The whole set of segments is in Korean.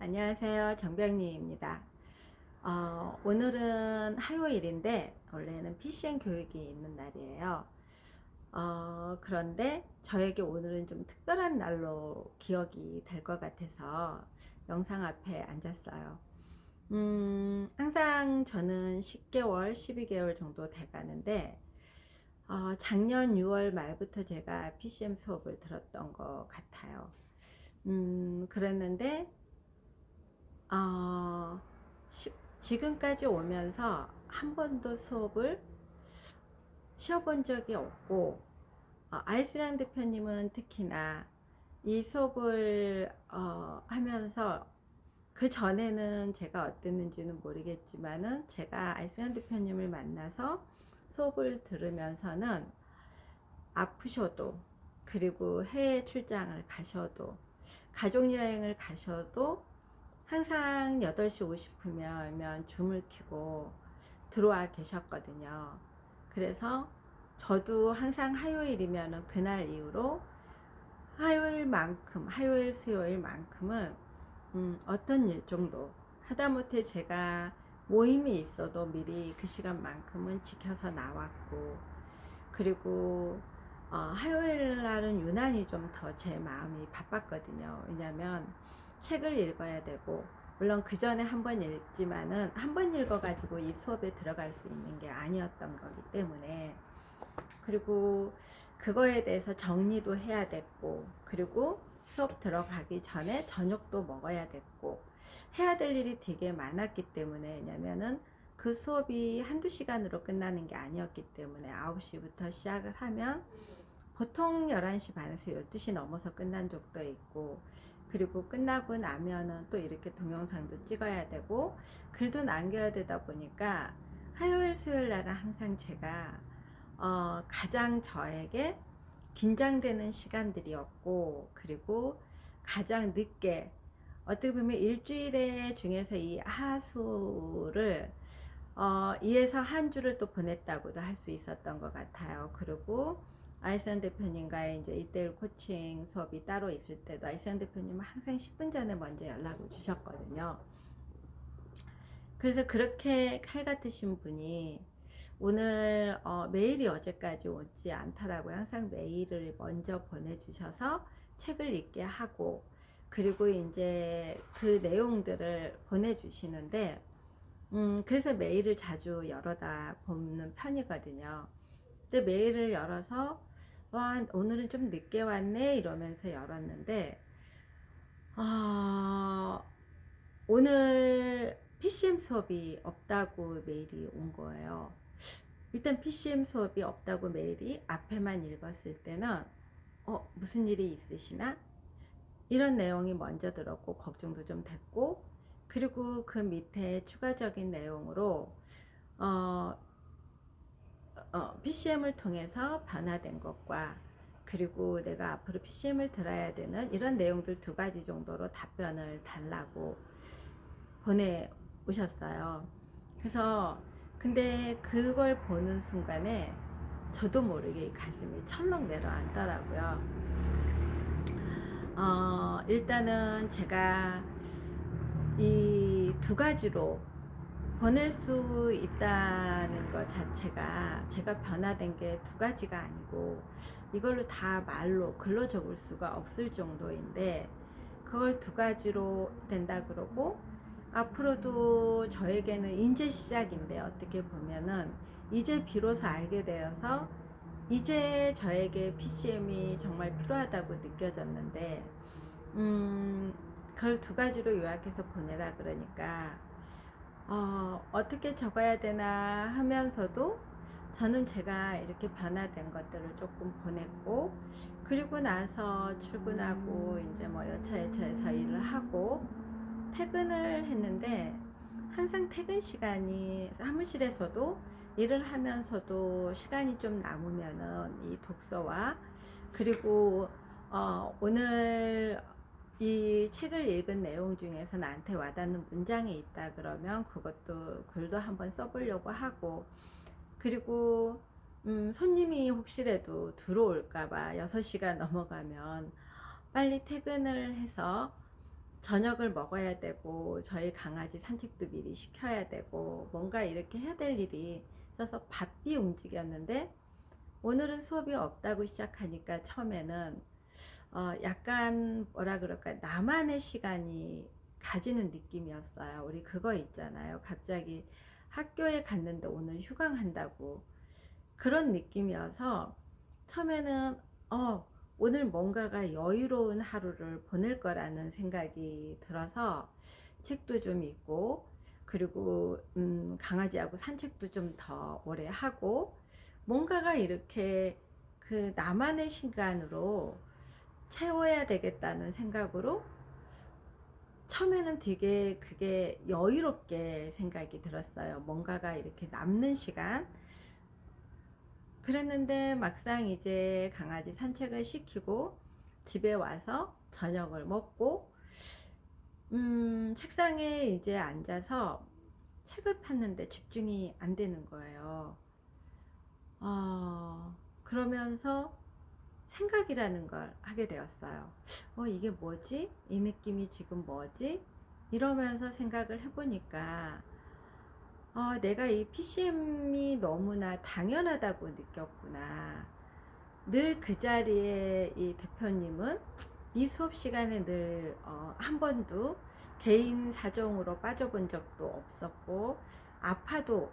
안녕하세요. 정병리입니다. 오늘은 화요일인데 원래는 PCN 교육이 있는 날이에요. 그런데 저에게 오늘은 좀 특별한 날로 기억이 될 것 같아서 영상 앞에 앉았어요. 항상 저는 10개월, 12개월 정도 돼 가는데 작년 6월 말부터 제가 PCM 수업을 들었던 것 같아요. 그랬는데 어, 지금까지 오면서 한 번도 수업을 쉬어본 적이 없고, 아이슬란 대표님은 특히나 이 수업을 하면서 그 전에는 제가 어땠는지는 모르겠지만은 제가 아이슬란 대표님을 만나서 수업을 들으면서는 아프셔도, 그리고 해외 출장을 가셔도, 가족여행을 가셔도 항상 8시 50분이면 줌을 켜고 들어와 계셨거든요. 그래서 저도 항상 화요일이면 그날 이후로 화요일, 수요일만큼은 어떤 일 정도 하다못해 제가 모임이 있어도 미리 그 시간만큼은 지켜서 나왔고, 그리고 화요일 날은 유난히 좀 더 제 마음이 바빴거든요. 왜냐면 책을 읽어야 되고, 물론 그 전에 한 번 읽지만은 한 번 읽어가지고 이 수업에 들어갈 수 있는 게 아니었던 거기 때문에, 그리고 그거에 대해서 정리도 해야 됐고, 그리고 수업 들어가기 전에 저녁도 먹어야 됐고, 해야 될 일이 되게 많았기 때문에, 왜냐면은 그 수업이 한두 시간으로 끝나는 게 아니었기 때문에 9시부터 시작을 하면 보통 11시 반에서 12시 넘어서 끝난 적도 있고, 그리고 끝나고 나면은 또 이렇게 동영상도 찍어야 되고 글도 남겨야 되다 보니까 화요일 수요일 날은 항상 제가 가장 저에게 긴장되는 시간들이었고, 그리고 가장 늦게 어떻게 보면 일주일에 중에서 이 하수를 2에서 한 주를 또 보냈다고도 할 수 있었던 것 같아요. 그리고 아이슬란 대표님과의 이제 1대1 코칭 수업이 따로 있을 때도 아이슬란 대표님은 항상 10분 전에 먼저 연락을 주셨거든요. 그래서 그렇게 칼 같으신 분이 오늘 메일이 어제까지 오지 않더라고요. 항상 메일을 먼저 보내주셔서 책을 읽게 하고, 그리고 이제 그 내용들을 보내주시는데, 그래서 메일을 자주 열어다 보는 편이거든요. 근데 메일을 열어서 와, 오늘은 좀 늦게 왔네 이러면서 열었는데, 오늘 PCM 수업이 없다고 메일이 온 거예요. 일단 PCM 수업이 없다고 메일이 앞에만 읽었을 때는 무슨 일이 있으시나? 이런 내용이 먼저 들었고 걱정도 좀 됐고, 그리고 그 밑에 추가적인 내용으로 어, PCM을 통해서 변화된 것과, 그리고 내가 앞으로 PCM을 들어야 되는 이런 내용들 2가지 정도로 답변을 달라고 보내오셨어요. 그래서 근데 그걸 보는 순간에 저도 모르게 가슴이 철렁 내려앉더라고요. 일단은 제가 이 2가지로 보낼 수 있다는 것 자체가 제가 변화된 게 2가지가 아니고 이걸로 다 말로 글로 적을 수가 없을 정도인데, 그걸 2가지로 된다 그러고, 앞으로도 저에게는 이제 시작인데, 어떻게 보면은 이제 비로소 알게 되어서 이제 저에게 PCM이 정말 필요하다고 느껴졌는데, 그걸 2가지로 요약해서 보내라 그러니까 어떻게 적어야 되나 하면서도 저는 제가 이렇게 변화된 것들을 조금 보냈고, 그리고 나서 출근하고 이제 뭐 여차여차해서 일을 하고 퇴근을 했는데, 항상 퇴근 시간이 사무실에서도 일을 하면서도 시간이 좀 남으면은 이 독서와, 그리고 오늘 이 책을 읽은 내용 중에서 나한테 와닿는 문장이 있다 그러면 그것도 글도 한번 써보려고 하고, 그리고 손님이 혹시라도 들어올까봐 6시가 넘어가면 빨리 퇴근을 해서 저녁을 먹어야 되고 저희 강아지 산책도 미리 시켜야 되고 뭔가 이렇게 해야 될 일이 있어서 바삐 움직였는데, 오늘은 수업이 없다고 시작하니까 처음에는 약간 뭐라 그럴까, 나만의 시간이 가지는 느낌이었어요. 우리 그거 있잖아요, 갑자기 학교에 갔는데 오늘 휴강한다고, 그런 느낌이어서 처음에는 오늘 뭔가가 여유로운 하루를 보낼 거라는 생각이 들어서 책도 좀 읽고, 그리고 강아지하고 산책도 좀 더 오래 하고, 뭔가가 이렇게 그 나만의 시간으로 채워야 되겠다는 생각으로 처음에는 되게 그게 여유롭게 생각이 들었어요. 뭔가가 이렇게 남는 시간. 그랬는데 막상 이제 강아지 산책을 시키고 집에 와서 저녁을 먹고 책상에 이제 앉아서 책을 팠는데 집중이 안 되는 거예요. 그러면서 생각이라는 걸 하게 되었어요. 이게 뭐지? 이 느낌이 지금 뭐지? 이러면서 생각을 해보니까 내가 이 PCM이 너무나 당연하다고 느꼈구나. 늘 그 자리에 이 대표님은 이 수업 시간에 늘 한 번도 개인 사정으로 빠져본 적도 없었고, 아파도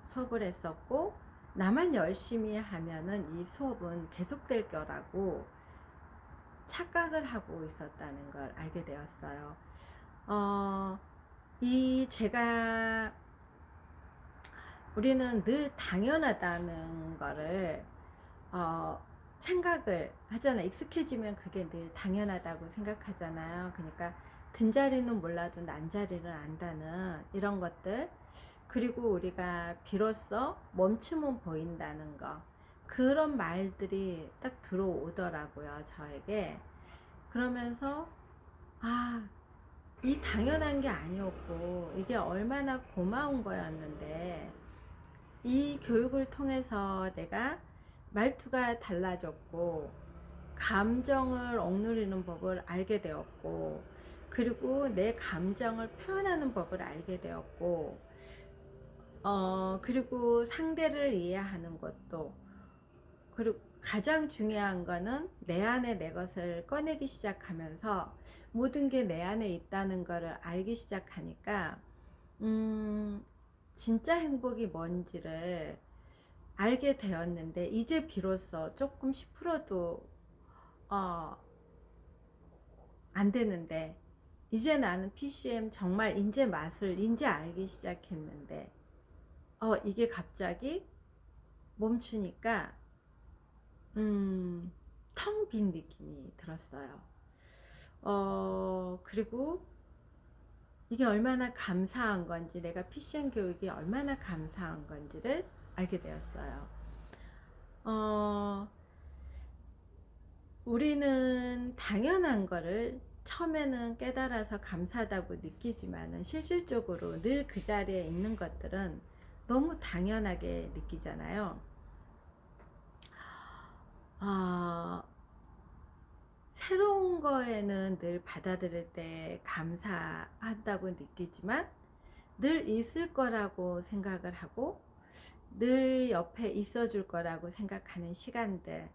수업을 했었고, 나만 열심히 하면은 이 수업은 계속될 거라고 착각을 하고 있었다는 걸 알게 되었어요. 제가 우리는 늘 당연하다는 거를 생각을 하잖아요. 익숙해지면 그게 늘 당연하다고 생각하잖아요. 그러니까 든자리는 몰라도 난자리를 안다는 이런 것들, 그리고 우리가 비로소 멈춤은 보인다는 거, 그런 말들이 딱 들어오더라고요, 저에게. 그러면서 이 당연한 게 아니었고 이게 얼마나 고마운 거였는데, 이 교육을 통해서 내가 말투가 달라졌고 감정을 억누르는 법을 알게 되었고, 그리고 내 감정을 표현하는 법을 알게 되었고, 그리고 상대를 이해하는 것도, 그리고 가장 중요한 거는 내 안에 내 것을 꺼내기 시작하면서 모든 게 내 안에 있다는 것을 알기 시작하니까 진짜 행복이 뭔지를 알게 되었는데, 이제 비로소 조금 10%도 안 되는데, 이제 나는 PCM 정말 이제 맛을 이제 알기 시작했는데 이게 갑자기 멈추니까 텅 빈 느낌이 들었어요. 그리고 이게 얼마나 감사한 건지, 내가 PCM 교육이 얼마나 감사한 건지를 알게 되었어요. 우리는 당연한 거를 처음에는 깨달아서 감사하다고 느끼지만은 실질적으로 늘 그 자리에 있는 것들은 너무 당연하게 느끼잖아요. 새로운 거에는 늘 받아들일 때 감사한다고 느끼지만, 늘 있을 거라고 생각을 하고 늘 옆에 있어 줄 거라고 생각하는 시간들,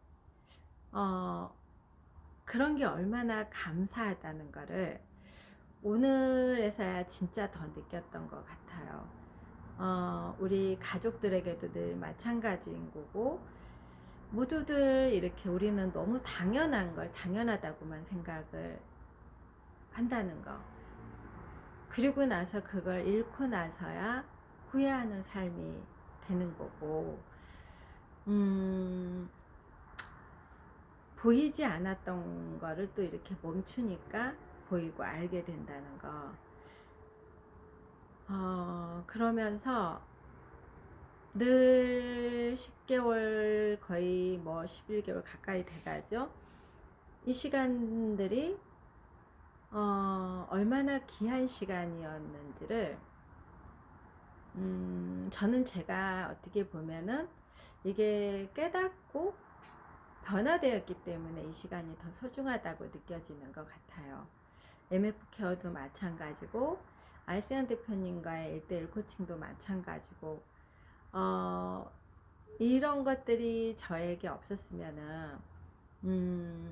그런 게 얼마나 감사하다는 거를 오늘에서야 진짜 더 느꼈던 것 같아요. 우리 가족들에게도 늘 마찬가지인 거고, 모두들 이렇게 우리는 너무 당연한 걸 당연하다고만 생각을 한다는 거, 그리고 나서 그걸 잃고 나서야 후회하는 삶이 되는 거고, 보이지 않았던 거를 또 이렇게 멈추니까 보이고 알게 된다는 거. 그러면서 늘 10개월, 거의 뭐 11개월 가까이 돼가죠. 이 시간들이 얼마나 귀한 시간이었는지를 저는 제가 어떻게 보면은 이게 깨닫고 변화되었기 때문에 이 시간이 더 소중하다고 느껴지는 것 같아요. MF 케어도 마찬가지고 알세안 대표님과의 1대1 코칭도 마찬가지고 이런 것들이 저에게 없었으면은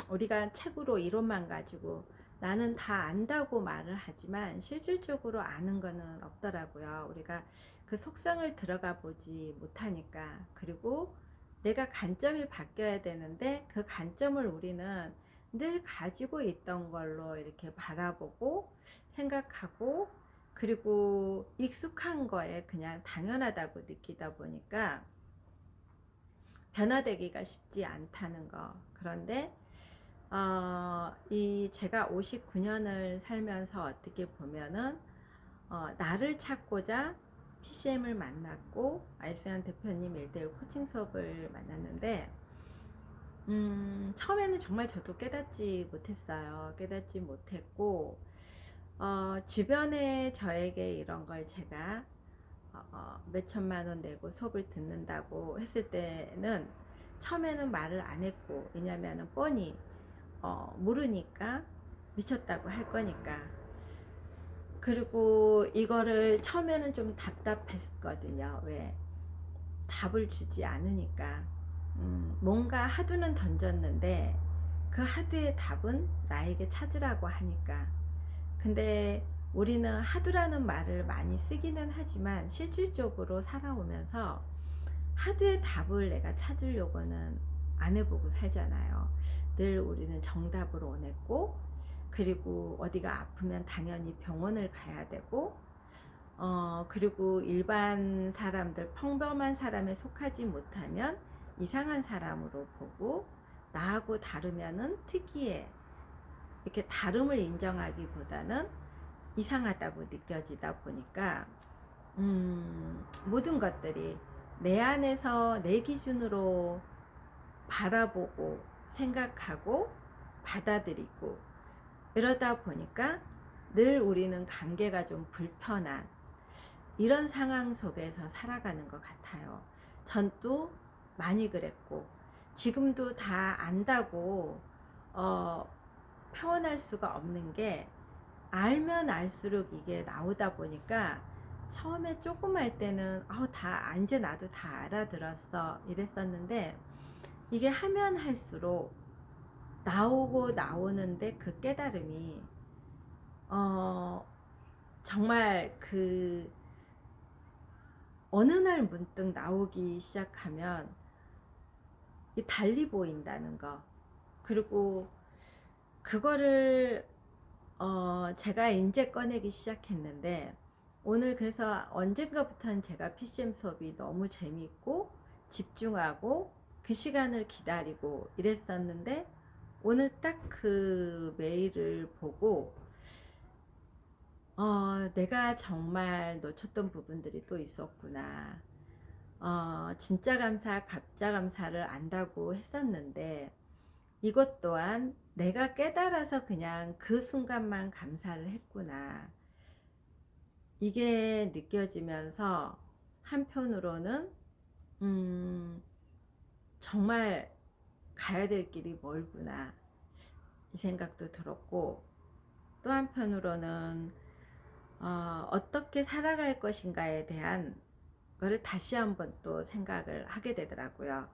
우리가 책으로 이론만 가지고 나는 다 안다고 말을 하지만 실질적으로 아는 거는 없더라고요. 우리가 그 속성을 들어가 보지 못하니까. 그리고 내가 관점이 바뀌어야 되는데 그 관점을 우리는 늘 가지고 있던 걸로 이렇게 바라보고 생각하고 그리고 익숙한 거에 그냥 당연하다고 느끼다 보니까 변화되기가 쉽지 않다는 거. 그런데 이 제가 59년을 살면서 어떻게 보면은 나를 찾고자 PCM을 만났고 알세안 대표님 1대1 코칭 수업을 만났는데 처음에는 정말 저도 깨닫지 못했어요. 깨닫지 못했고 주변에 저에게 이런 걸 제가 몇 천만 원 내고 수업을 듣는다고 했을 때는 처음에는 말을 안 했고, 왜냐면은 뻔히 모르니까 미쳤다고 할 거니까. 그리고 이거를 처음에는 좀 답답했거든요. 왜? 답을 주지 않으니까. 뭔가 하두는 던졌는데 그 하두의 답은 나에게 찾으라고 하니까. 근데 우리는 하두라는 말을 많이 쓰기는 하지만 실질적으로 살아오면서 하두의 답을 내가 찾으려고는 안 해보고 살잖아요. 늘 우리는 정답을 원했고, 그리고 어디가 아프면 당연히 병원을 가야 되고, 그리고 일반 사람들, 평범한 사람에 속하지 못하면 이상한 사람으로 보고, 나하고 다르면은 특이해. 이렇게 다름을 인정하기보다는 이상하다고 느껴지다 보니까 모든 것들이 내 안에서 내 기준으로 바라보고 생각하고 받아들이고 이러다 보니까 늘 우리는 관계가 좀 불편한 이런 상황 속에서 살아가는 것 같아요. 전 또 많이 그랬고 지금도 다 안다고 표현할 수가 없는 게 알면 알수록 이게 나오다 보니까 처음에 조금 할 때는 다 이제 나도 다 알아들었어 이랬었는데 이게 하면 할수록 나오고 나오는데 그 깨달음이 정말 그 어느 날 문득 나오기 시작하면 달리 보인다는 거. 그리고 그거를 제가 이제 꺼내기 시작했는데 오늘 그래서 언젠가부터는 제가 PCM 수업이 너무 재밌고 집중하고 그 시간을 기다리고 이랬었는데 오늘 딱 그 메일을 보고 내가 정말 놓쳤던 부분들이 또 있었구나. 진짜 감사, 가짜 감사를 안다고 했었는데 이것 또한 내가 깨달아서 그냥 그 순간만 감사를 했구나. 이게 느껴지면서 한편으로는 정말 가야 될 길이 멀구나 이 생각도 들었고 또 한편으로는 어떻게 살아갈 것인가에 대한 거를 다시 한번 또 생각을 하게 되더라고요.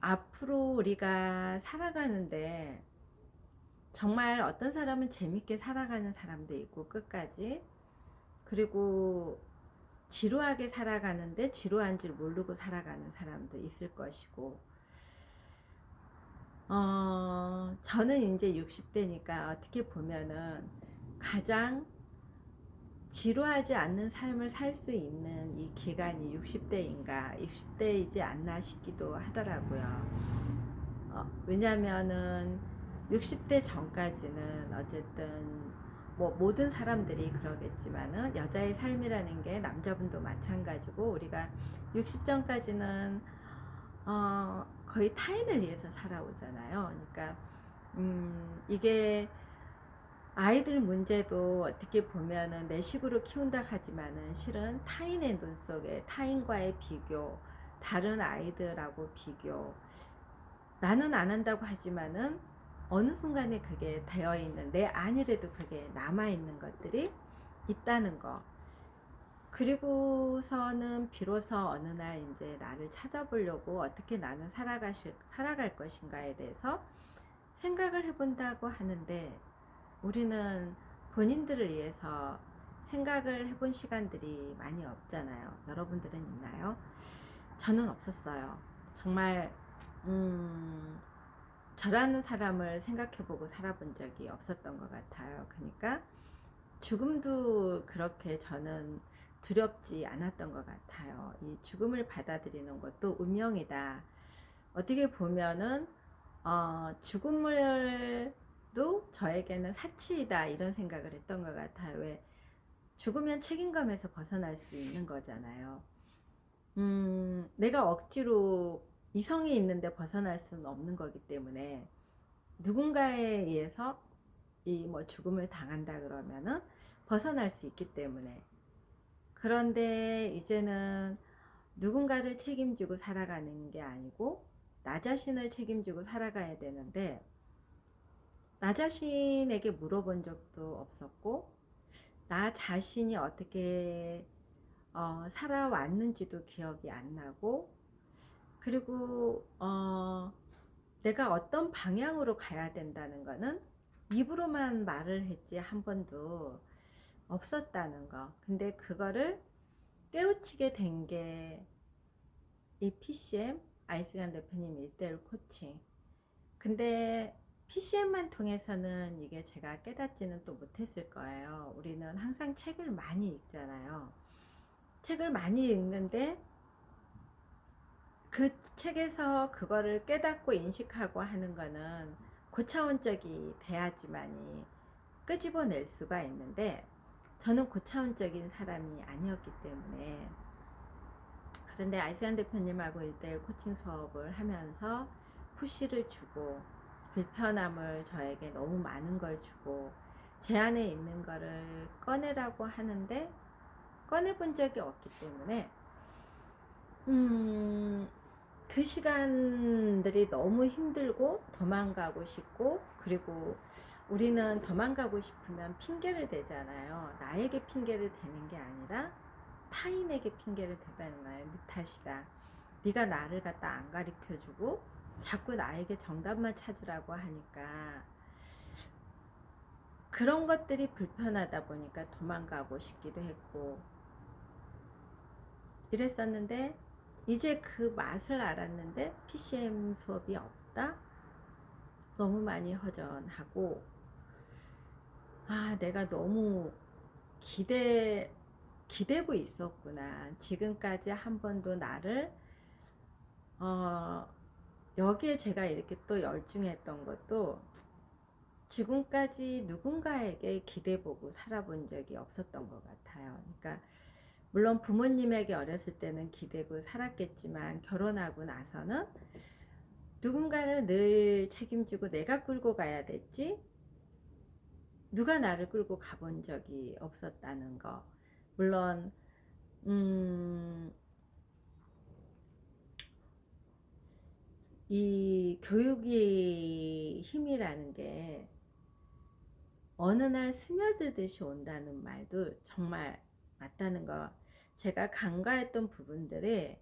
앞으로 우리가 살아가는데 정말 어떤 사람은 재밌게 살아가는 사람도 있고 끝까지, 그리고 지루하게 살아가는데 지루한 줄 모르고 살아가는 사람도 있을 것이고, 저는 이제 60대니까 어떻게 보면은 가장 지루하지 않는 삶을 살 수 있는 이 기간이 60대인가 60대이지 않나 싶기도 하더라고요. 왜냐면은 60대 전까지는 어쨌든 뭐 모든 사람들이 그러겠지만은 여자의 삶이라는 게 남자분도 마찬가지고 우리가 60 전까지는 거의 타인을 위해서 살아오잖아요. 그러니까 이게 아이들 문제도 어떻게 보면은 내 식으로 키운다 하지만은 실은 타인의 눈 속에 타인과의 비교, 다른 아이들하고 비교, 나는 안 한다고 하지만은 어느 순간에 그게 되어 있는, 내 안이라도 그게 남아 있는 것들이 있다는 거. 그리고서는 비로소 어느 날 이제 나를 찾아보려고 어떻게 나는 살아갈 것인가에 대해서 생각을 해본다고 하는데, 우리는 본인들을 위해서 생각을 해본 시간들이 많이 없잖아요. 여러분들은 있나요? 저는 없었어요. 정말 저라는 사람을 생각해보고 살아본 적이 없었던 것 같아요. 그러니까 죽음도 그렇게 저는 두렵지 않았던 것 같아요. 이 죽음을 받아들이는 것도 운명이다. 어떻게 보면은 죽음을도 저에게는 사치이다, 이런 생각을 했던 것 같아요. 왜? 죽으면 책임감에서 벗어날 수 있는 거잖아요. 내가 억지로 이성이 있는데 벗어날 수는 없는 거기 때문에, 누군가에 의해서 이 뭐 죽음을 당한다 그러면은 벗어날 수 있기 때문에. 그런데 이제는 누군가를 책임지고 살아가는 게 아니고 나 자신을 책임지고 살아가야 되는데, 나 자신에게 물어본 적도 없었고, 나 자신이 어떻게 살아왔는지도 기억이 안 나고, 그리고 내가 어떤 방향으로 가야 된다는 거는 입으로만 말을 했지 한 번도 없었다는 거. 근데 그거를 깨우치게 된 게 이 PCM, 아이스간 대표님 1:1 코칭. 근데 PCM만 통해서는 이게 제가 깨닫지는 또 못했을 거예요. 우리는 항상 책을 많이 읽잖아요. 책을 많이 읽는데 그 책에서 그거를 깨닫고 인식하고 하는 거는 고차원적이 돼야지만이 끄집어낼 수가 있는데, 저는 고차원적인 사람이 아니었기 때문에. 그런데 아이스한 대표님하고 1:1 코칭 수업을 하면서 푸시를 주고, 불편함을 저에게 너무 많은 걸 주고, 제 안에 있는 거를 꺼내라고 하는데 꺼내본 적이 없기 때문에 그 시간들이 너무 힘들고 도망가고 싶고, 그리고 우리는 도망가고 싶으면 핑계를 대잖아요. 나에게 핑계를 대는 게 아니라 타인에게 핑계를 대다는 거예요. 네 탓이다. 네가 나를 갖다 안 가르쳐주고 자꾸 나에게 정답만 찾으라고 하니까, 그런 것들이 불편하다 보니까 도망가고 싶기도 했고 이랬었는데, 이제 그 맛을 알았는데 PCM 수업이 없다? 너무 많이 허전하고, 내가 너무 기대고 있었구나. 지금까지 한 번도 나를 여기에 제가 이렇게 또 열중했던 것도, 지금까지 누군가에게 기대보고 살아본 적이 없었던 것 같아요. 그러니까 물론 부모님에게 어렸을 때는 기대고 살았겠지만, 결혼하고 나서는 누군가를 늘 책임지고 내가 끌고 가야 됐지, 누가 나를 끌고 가본 적이 없었다는 거. 물론 이 교육의 힘이라는 게 어느 날 스며들듯이 온다는 말도 정말 맞다는 거. 제가 간과했던 부분들이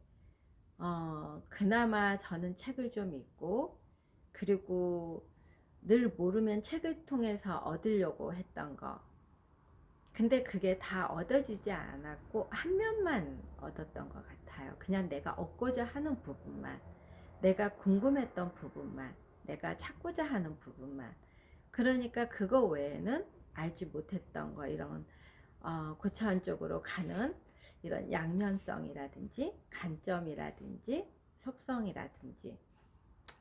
그나마 저는 책을 좀 읽고, 그리고 늘 모르면 책을 통해서 얻으려고 했던 거. 근데 그게 다 얻어지지 않았고 한 면만 얻었던 것 같아요. 그냥 내가 얻고자 하는 부분만, 내가 궁금했던 부분만, 내가 찾고자 하는 부분만. 그러니까 그거 외에는 알지 못했던 거, 이런 고차원 쪽으로 가는 이런 양면성이라든지 관점이라든지 속성이라든지,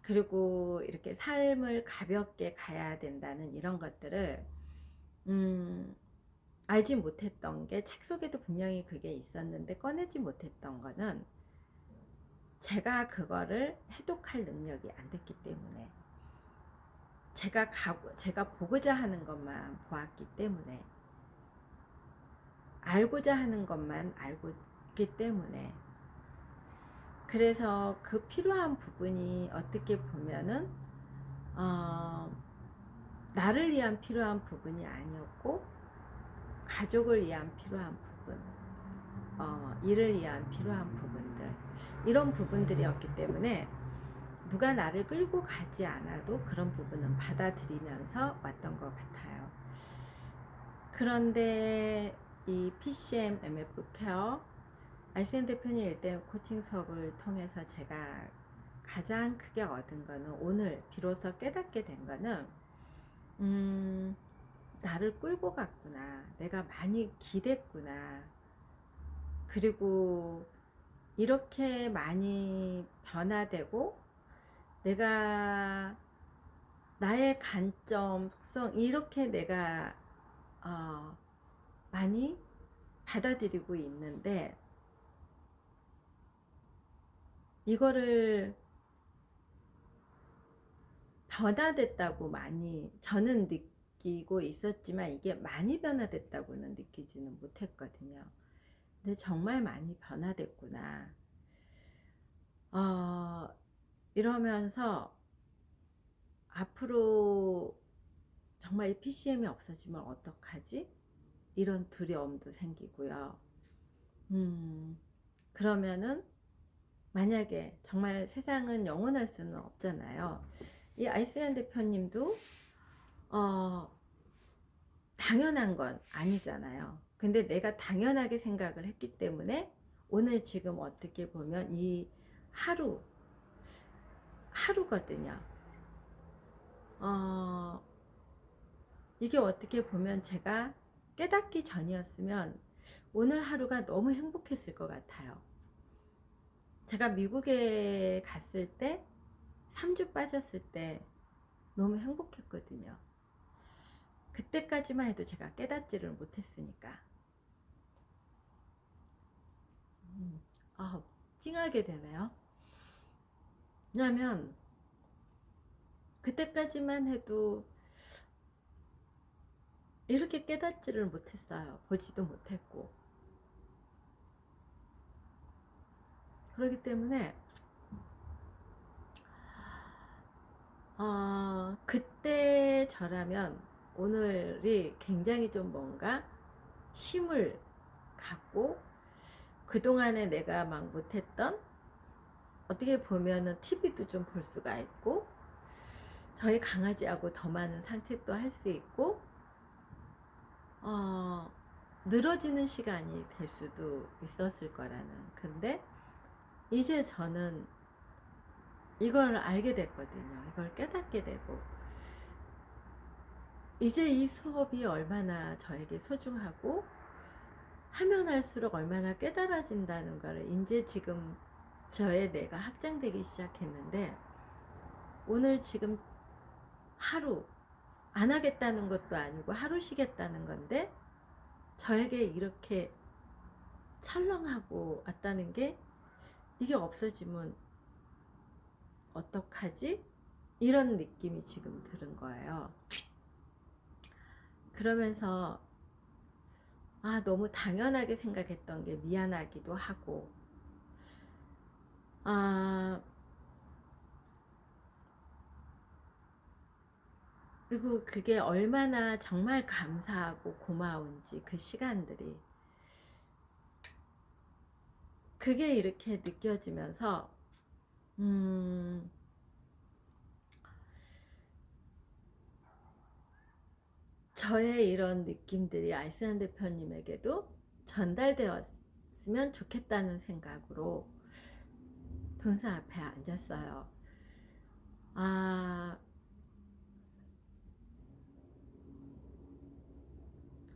그리고 이렇게 삶을 가볍게 가야 된다는 이런 것들을 알지 못했던 게, 책 속에도 분명히 그게 있었는데 꺼내지 못했던 거는 제가 그거를 해독할 능력이 안 됐기 때문에, 제가 보고자 하는 것만 보았기 때문에, 알고자 하는 것만 알고 있기 때문에, 그래서 그 필요한 부분이 어떻게 보면은 나를 위한 필요한 부분이 아니었고 가족을 위한 필요한 부분, 일을 위한 필요한 부분들, 이런 부분들이었기 때문에 누가 나를 끌고 가지 않아도 그런 부분은 받아들이면서 왔던 것 같아요. 그런데 이 PCM MF 케어 알센 대표님 1대1 코칭 수업을 통해서 제가 가장 크게 얻은 거는, 오늘 비로소 깨닫게 된 거는, 나를 끌고 갔구나, 내가 많이 기댔구나, 그리고 이렇게 많이 변화되고 내가 나의 관점, 속성, 이렇게 내가 많이 받아들이고 있는데, 이거를 변화됐다고 많이 저는 느끼고 있었지만 이게 많이 변화됐다고는 느끼지는 못했거든요. 근데 정말 많이 변화됐구나. 이러면서 앞으로 정말 이 PCM이 없어지면 어떡하지? 이런 두려움도 생기고요. 그러면은 만약에 정말 세상은 영원할 수는 없잖아요. 이 아이슬란 대표님도 당연한 건 아니잖아요. 근데 내가 당연하게 생각을 했기 때문에 오늘 지금 어떻게 보면 이 하루거든요. 이게 어떻게 보면 제가 깨닫기 전이었으면 오늘 하루가 너무 행복했을 것 같아요. 제가 미국에 갔을 때 3주 빠졌을 때 너무 행복했거든요. 그때까지만 해도 제가 깨닫지를 못했으니까. 찡하게 되네요. 왜냐면 그때까지만 해도 이렇게 깨닫지를 못했어요. 보지도 못했고. 그렇기 때문에 그때 저라면 오늘이 굉장히 좀 뭔가 힘을 갖고, 그동안에 내가 막 못했던, 어떻게 보면은 TV도 좀 볼 수가 있고, 저희 강아지하고 더 많은 산책도 할 수 있고, 늘어지는 시간이 될 수도 있었을 거라는. 근데 이제 저는 이걸 알게 됐거든요. 이걸 깨닫게 되고, 이제 이 수업이 얼마나 저에게 소중하고 하면 할수록 얼마나 깨달아진다는 거를 이제 지금 저의 뇌가 확장되기 시작했는데, 오늘 지금 하루 안 하겠다는 것도 아니고 하루 쉬겠다는 건데 저에게 이렇게 철렁하고 왔다는 게, 이게 없어지면 어떡하지? 이런 느낌이 지금 드는 거예요. 그러면서 너무 당연하게 생각했던 게 미안하기도 하고, 그리고 그게 얼마나 정말 감사하고 고마운지, 그 시간들이, 그게 이렇게 느껴지면서 저의 이런 느낌들이 아이슬란 대표님에게도 전달되었으면 좋겠다는 생각으로 동상 앞에 앉았어요.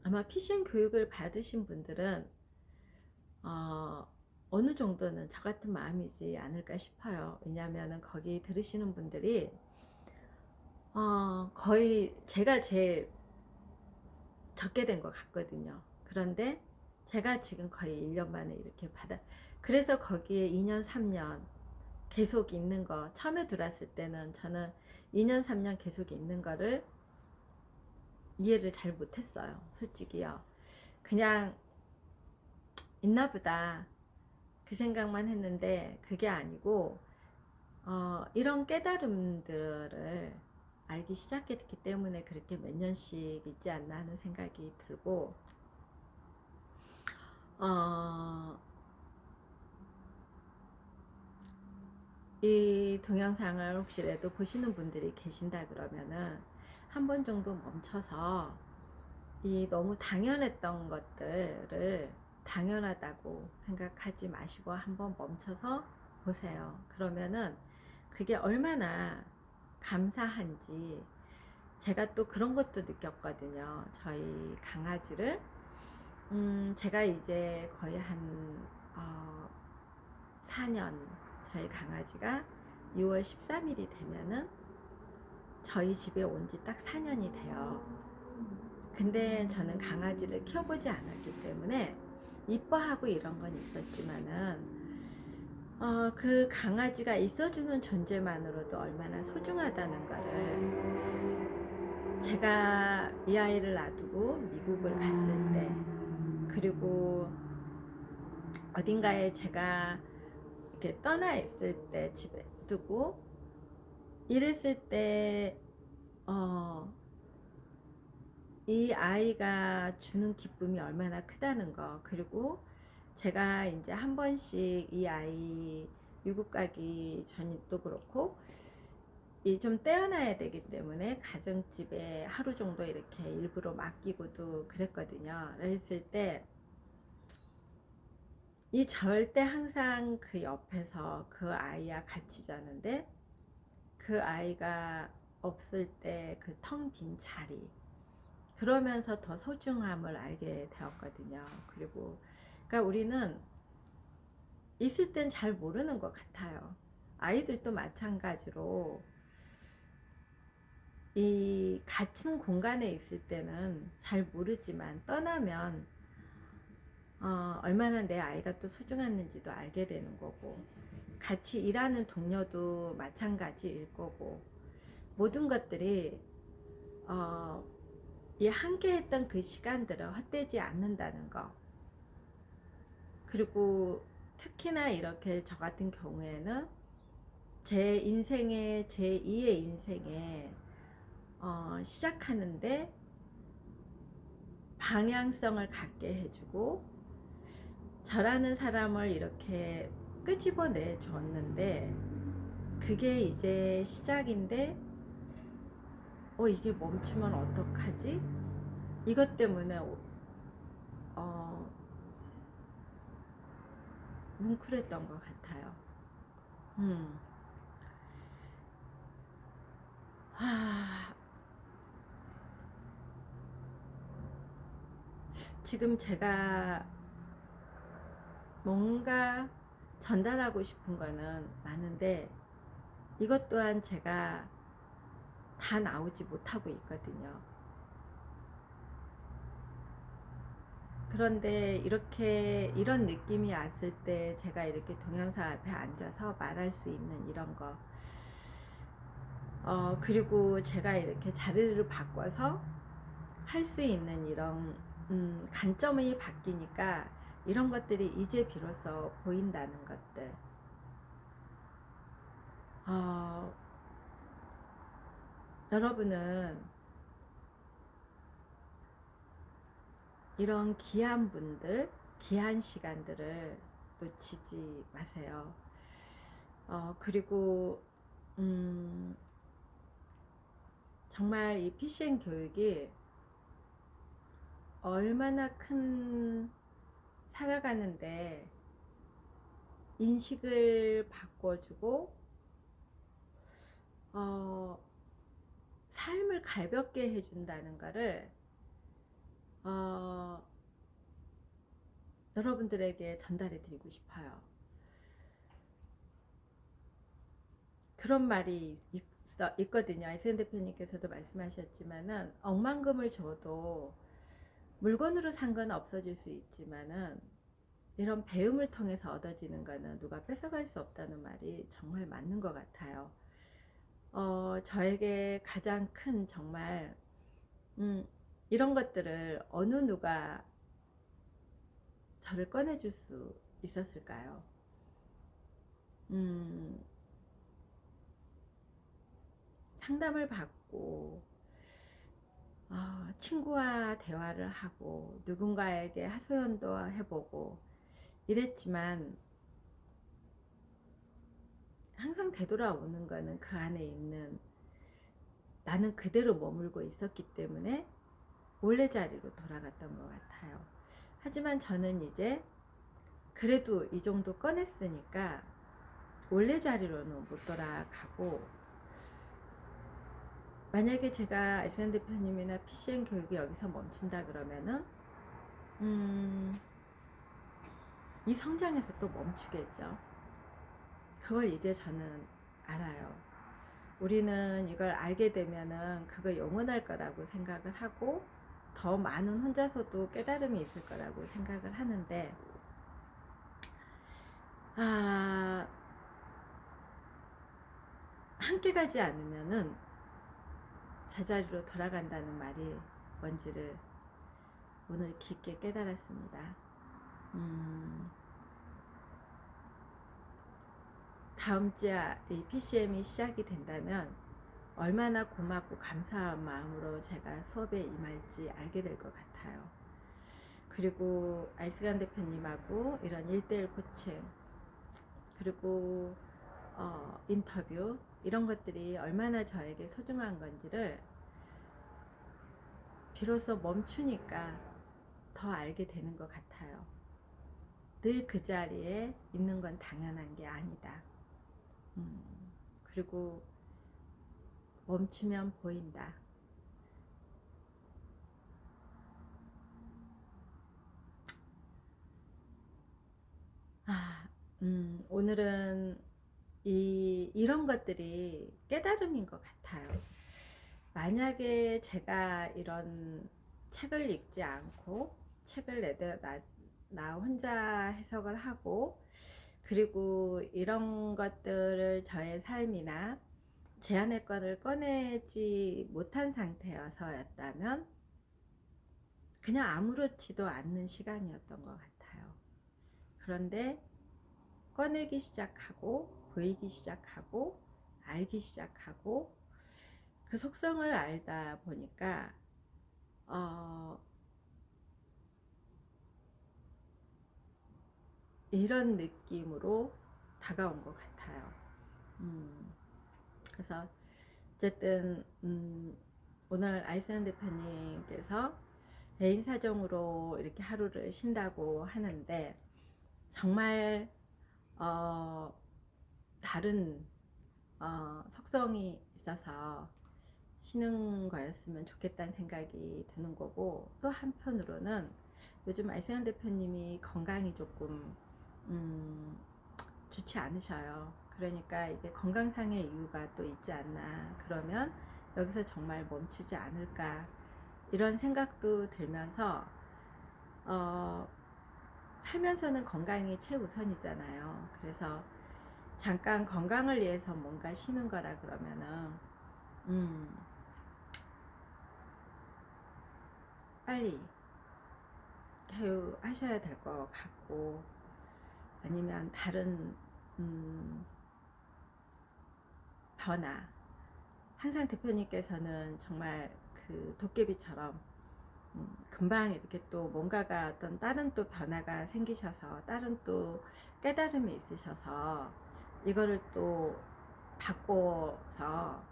아마 PCM 교육을 받으신 분들은 어느 정도는 저 같은 마음이지 않을까 싶어요. 왜냐하면 거기 들으시는 분들이 거의 제가 제일 적게 된 것 같거든요. 그런데 제가 지금 거의 1년 만에 이렇게 그래서 거기에 2년 3년 계속 있는 거, 처음에 들어왔을 때는 저는 2년 3년 계속 있는 거를 이해를 잘 못했어요. 솔직히요. 그냥 있나 보다 그 생각만 했는데, 그게 아니고 이런 깨달음들을 알기 시작했기 때문에 그렇게 몇 년씩 있지 않나 하는 생각이 들고, 이 동영상을 혹시라도 보시는 분들이 계신다 그러면은 한 번 정도 멈춰서 이 너무 당연했던 것들을 당연하다고 생각하지 마시고 한번 멈춰서 보세요. 그러면은 그게 얼마나 감사한지, 제가 또 그런 것도 느꼈거든요. 저희 강아지를 제가 이제 거의 한 4년, 저희 강아지가 6월 13일이 되면은 저희 집에 온 지 딱 4년이 돼요. 근데 저는 강아지를 키워보지 않았기 때문에 이뻐하고 이런 건 있었지만은 그 강아지가 있어주는 존재만으로도 얼마나 소중하다는 거를, 제가 이 아이를 놔두고 미국을 갔을 때, 그리고 어딘가에 제가 이렇게 떠나 있을 때 집에 두고 이랬을 때 이 아이가 주는 기쁨이 얼마나 크다는 거, 그리고 제가 이제 한 번씩 이 아이 미국 가기 전도 그렇고 이 좀 떼어놔야 되기 때문에 가정집에 하루 정도 이렇게 일부러 맡기고도 그랬거든요. 그랬을 때 이 절대 항상 그 옆에서 그 아이와 같이 자는데, 그 아이가 없을 때 그 텅 빈 자리, 그러면서 더 소중함을 알게 되었거든요. 그리고 그러니까 우리는 있을 땐 잘 모르는 것 같아요. 아이들도 마찬가지로 이 같은 공간에 있을 때는 잘 모르지만 떠나면 얼마나 내 아이가 또 소중했는지도 알게 되는 거고, 같이 일하는 동료도 마찬가지일 거고, 모든 것들이 이 함께했던 그 시간들은 헛되지 않는다는 거. 그리고 특히나 이렇게 저 같은 경우에는 제 인생의 제2의 인생에 시작하는데 방향성을 갖게 해주고, 저라는 사람을 이렇게 끄집어내 줬는데, 그게 이제 시작인데 이게 멈추면 어떡하지? 이것 때문에 뭉클했던 것 같아요. 지금 제가 뭔가 전달하고 싶은 거는 많은데, 이것 또한 제가 다 나오지 못하고 있거든요. 그런데 이렇게 이런 느낌이 왔을 때 제가 이렇게 동영상 앞에 앉아서 말할 수 있는 이런 거, 그리고 제가 이렇게 자리를 바꿔서 할 수 있는 이런 관점이 바뀌니까 이런 것들이 이제 비로소 보인다는 것들, 여러분은 이런 귀한 분들, 귀한 시간들을 놓치지 마세요. 그리고 정말 이 PCN 교육이 얼마나 큰, 살아가는데 인식을 바꿔주고 삶을 가볍게 해준다는 거를 여러분들에게 전달해 드리고 싶어요. 그런 말이 있거든요. 이세현 대표님께서도 말씀하셨지만은, 억만금을 줘도 물건으로 산 건 없어질 수 있지만은 이런 배움을 통해서 얻어지는 거는 누가 뺏어갈 수 없다는 말이 정말 맞는 것 같아요. 저에게 가장 큰 정말 이런 것들을 어느 누가 저를 꺼내줄 수 있었을까요? 상담을 받고 먹고 친구와 대화를 하고 누군가에게 하소연도 해보고 이랬지만 항상 되돌아오는 거는 그 안에 있는 나는 그대로 머물고 있었기 때문에 원래 자리로 돌아갔던 것 같아요. 하지만 저는 이제 그래도 이 정도 꺼냈으니까 원래 자리로는 못 돌아가고, 만약에 제가 에스엔 대표님이나 PCM 교육이 여기서 멈춘다 그러면은 이 성장에서 또 멈추겠죠. 그걸 이제 저는 알아요. 우리는 이걸 알게 되면은 그거 영원할 거라고 생각을 하고 더 많은 혼자서도 깨달음이 있을 거라고 생각을 하는데, 함께 가지 않으면은 제자리로 돌아간다는 말이 뭔지를 오늘 깊게 깨달았습니다. 다음 주에 이 PCM이 시작이 된다면 얼마나 고맙고 감사한 마음으로 제가 수업에 임할지 알게 될 것 같아요. 그리고 아이스간 대표님하고 이런 1대1 코칭, 그리고 인터뷰, 이런 것들이 얼마나 저에게 소중한 건지를 비로소 멈추니까 더 알게 되는 것 같아요. 늘 그 자리에 있는 건 당연한 게 아니다. 그리고 멈추면 보인다. 오늘은 이런 것들이 깨달음인 것 같아요. 만약에 제가 이런 책을 읽지 않고 책을 나 혼자 해석을 하고, 그리고 이런 것들을 저의 삶이나 제 안의 것을 꺼내지 못한 상태여서였다면 그냥 아무렇지도 않는 시간이었던 것 같아요. 그런데 꺼내기 시작하고 보이기 시작하고 알기 시작하고 그 속성을 알다 보니까 이런 느낌으로 다가온 것 같아요. 그래서 어쨌든 오늘 아이스한 대표님께서 개인 사정으로 이렇게 하루를 쉰다고 하는데 정말 다른 속성이 있어서 쉬는 거였으면 좋겠다는 생각이 드는 거고, 또 한편으로는 요즘 아이스한 대표님이 건강이 조금 좋지 않으셔요. 그러니까 이게 건강상의 이유가 또 있지 않나, 그러면 여기서 정말 멈추지 않을까, 이런 생각도 들면서 살면서는 건강이 최우선이잖아요. 그래서 잠깐 건강을 위해서 뭔가 쉬는 거라 그러면은 빨리 교육하셔야 될 것 같고, 아니면 다른 변화, 항상 대표님께서는 정말 그 도깨비처럼 금방 이렇게 또 뭔가가 어떤 다른 또 변화가 생기셔서 다른 또 깨달음이 있으셔서 이거를 또 바꿔서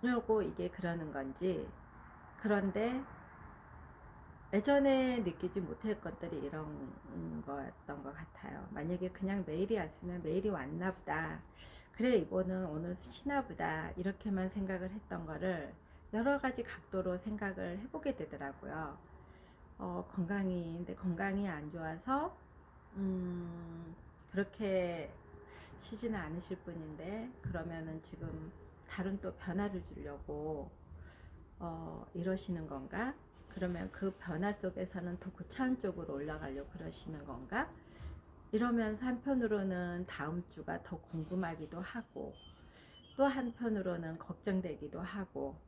하려고 이게 그러는 건지, 그런데 예전에 느끼지 못할 것들이 이런 거였던 것 같아요. 만약에 그냥 메일이 왔으면 메일이 왔나 보다, 그래 이거는 오늘 쉬나 보다, 이렇게만 생각을 했던 거를 여러 가지 각도로 생각을 해보게 되더라고요. 근데 건강이 안 좋아서 그렇게 쉬지는 않으실 분인데, 그러면은 지금 다른 또 변화를 주려고 이러시는 건가? 그러면 그 변화 속에서는 더 고차원 쪽으로 올라가려고 그러시는 건가? 이러면서 한편으로는 다음 주가 더 궁금하기도 하고, 또 한편으로는 걱정되기도 하고,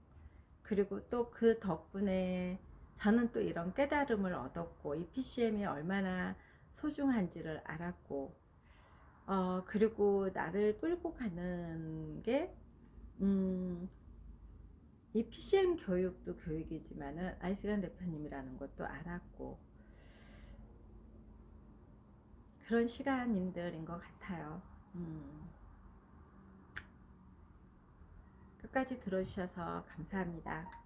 그리고 또 그 덕분에 저는 또 이런 깨달음을 얻었고 이 PCM이 얼마나 소중한지를 알았고, 그리고 나를 끌고 가는 게 이 PCM 교육도 교육이지만은 아이스간 대표님이라는 것도 알았고 그런 시간인들인 것 같아요. 끝까지 들어주셔서 감사합니다.